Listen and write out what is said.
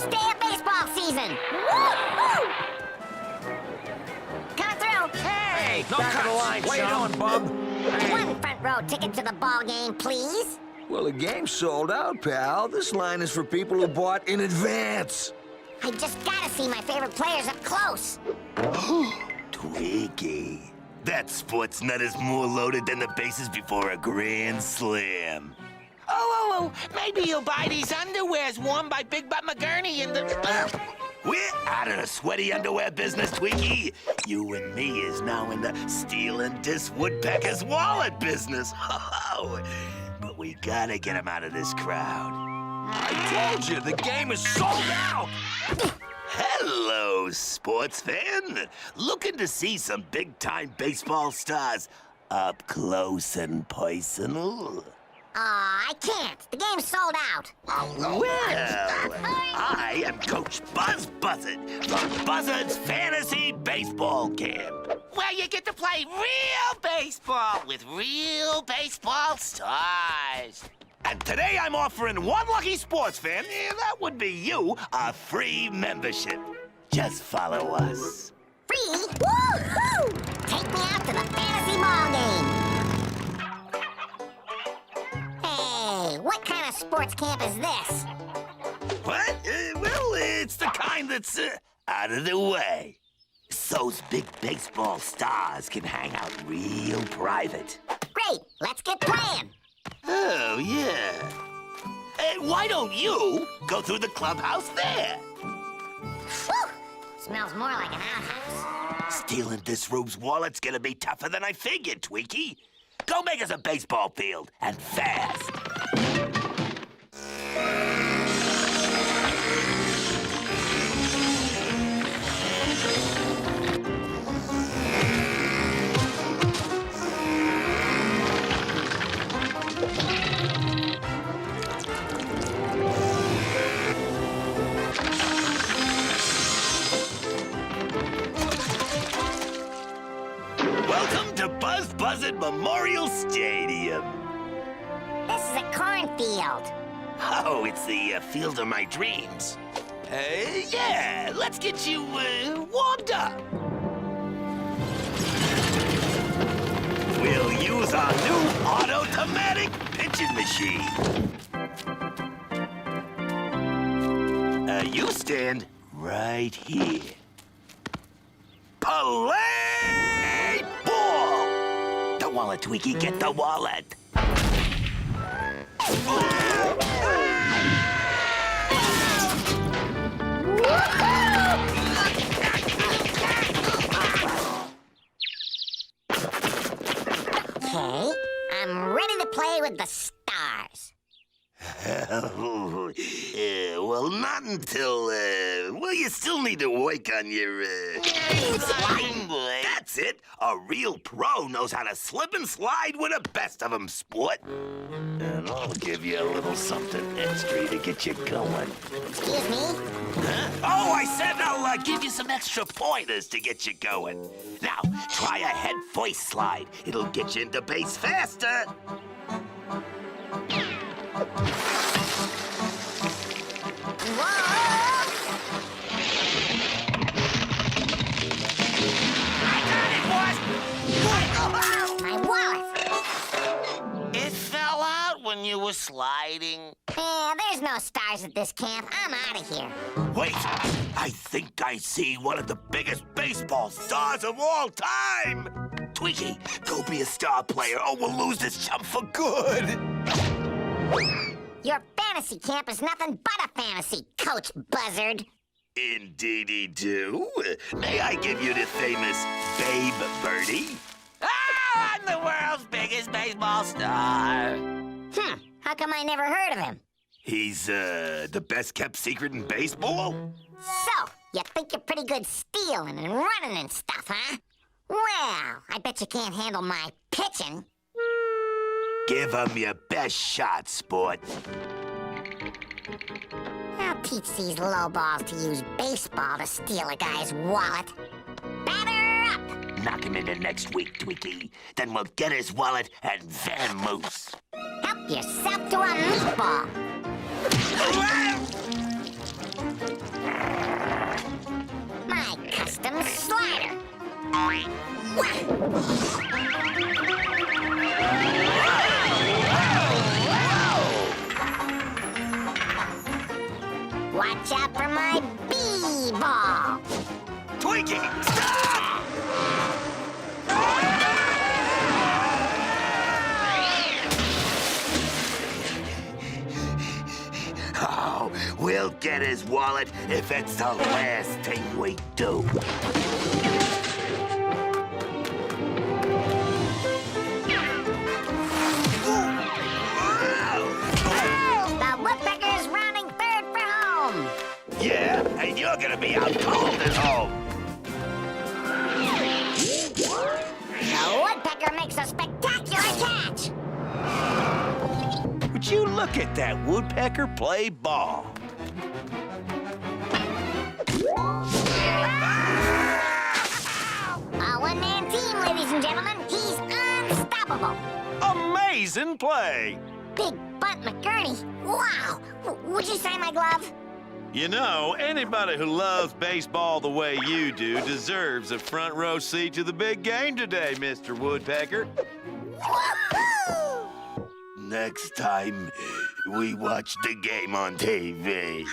Last day of baseball season. Woo-hoo! Coming through. Hey, back of the line, What you doing, bub? One front row ticket to the ball game, please. Well, the game's sold out, pal. This line is for people who bought in advance. I just gotta see my favorite players up close. Twiggy. That sports nut is more loaded than the bases before a grand slam. Oh, maybe you'll buy these underwears worn by Big Butt McGurney in the... We're out of the sweaty underwear business, Twiggy. You and me is now in the stealing this Woodpecker's wallet business. But we gotta get him out of this crowd. I told you, the game is sold out! Hello, sports fan. Looking to see some big-time baseball stars up close and personal? I can't. The game's sold out. Well, I am Coach Buzz Buzzard from Buzzard's Fantasy Baseball Camp. Where you get to play real baseball with real baseball stars. And today I'm offering one lucky sports fan, that would be you, a free membership. Just follow us. Free? Woo-hoo! Take me out to the fantasy ball game. Hey, what kind of sports camp is this? What? Well, it's the kind that's out of the way. So's big baseball stars can hang out real private. Great, let's get playing. Oh, yeah. Why don't you go through the clubhouse there? Whew! Smells more like an outhouse. Stealing this room's wallet's gonna be tougher than I figured, Twinkie. Go make us a baseball field, and fast. Welcome to Buzz Buzzard Memorial Stadium. This is a cornfield. Oh, it's the field of my dreams. Yeah, let's get you warmed up. We'll use our new automatic pitching machine. You stand right here. Play ball! The wallet, Twiggy, get the wallet. Okay, I'm ready to play with the stars. Well, not until, well, you still need to work on your, That's it! A real pro knows how to slip and slide with the best of them, sport. And I'll give you a little something extra to get you going. Excuse me? Huh? Oh, I said I'll give you some extra pointers to get you going. Now, try a head first slide. It'll get you into base faster. My wallet! It fell out when you were sliding. There's no stars at this camp. I'm out of here. Wait, I think I see one of the biggest baseball stars of all time. Twiggy, go be a star player or we'll lose this chump for good. Your fantasy camp is nothing but a fantasy, Coach Buzzard. Indeedy do. May I give you the famous Babe Birdie? Ah, I'm the world's biggest baseball star. How come I never heard of him? He's, the best-kept secret in baseball? So, you think you're pretty good stealing and running and stuff, huh? Well, I bet you can't handle my pitching. Give him your best shot, sport. I'll teach these lowballs to use baseball to steal a guy's wallet. Batter up! Knock him into next week, Twiggy. Then we'll get his wallet and vamoose. Help yourself to a meatball. Watch out for my B-ball. Twinkie, stop! Oh, we'll get his wallet if it's the last thing we do. The Woodpecker's rounding third for home. Yeah, and you're gonna be out cold at home. The Woodpecker makes a spectacular catch. Would you look at that Woodpecker play ball? A one-man team, ladies and gentlemen. He's unstoppable. Amazing play! Big Bunt McGurney. Wow. Would you sign my glove? You know, anybody who loves baseball the way you do deserves a front row seat to the big game today, Mr. Woodpecker. Woohoo! Next time, we watch the game on TV.